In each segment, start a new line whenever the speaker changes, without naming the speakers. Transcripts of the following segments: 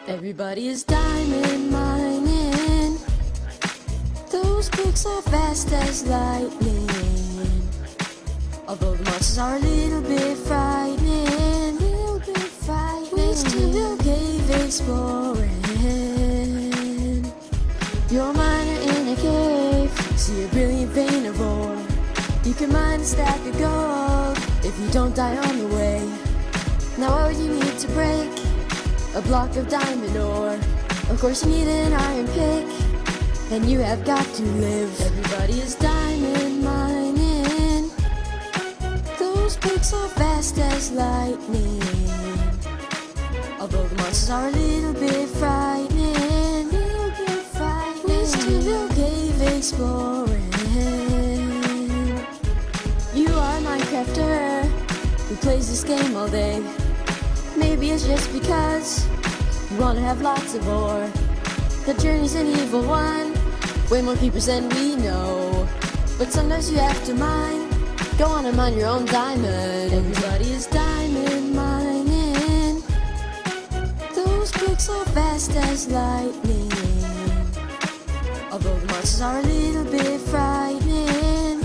Everybody is diamond mining. Those picks are fast as lightning. Although the monsters are a little bit frightening, we still go cave exploring. You're a miner in a cave, see a brilliant vein of ore. You can mine a stack of gold if you don't die on the way. Now all you need to break a block of diamond ore. Of course you need an iron pick, and you have got to live. Everybody is diamond mining. Those picks are fast as lightning. Although the monsters are a little bit frightening, we still go cave exploring. You are a Minecrafter who plays this game all day. Maybe it's just because you want to have lots of ore. The journey's an evil one, way more creepers than we know. But sometimes you have to mine, go on and mine your own diamond. Everybody is diamond mining. Those picks are fast as lightning. Although the monsters are a little bit frightening,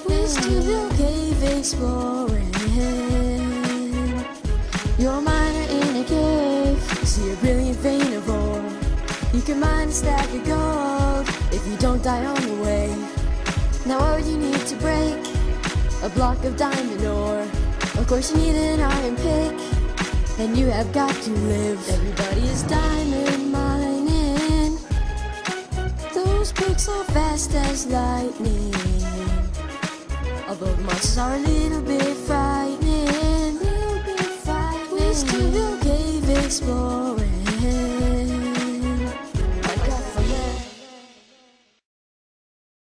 we still go cave exploring. You're a miner in a cave, see a brilliant vein of ore. You can mine a stack of gold if you don't die on the way. Now all you need to break a block of diamond ore. Of course you need an iron pick, and you have got to live. Everybody is diamond mining. Those picks are fast as lightning. Although the monsters are a little bit frightening, we still go cave exploring.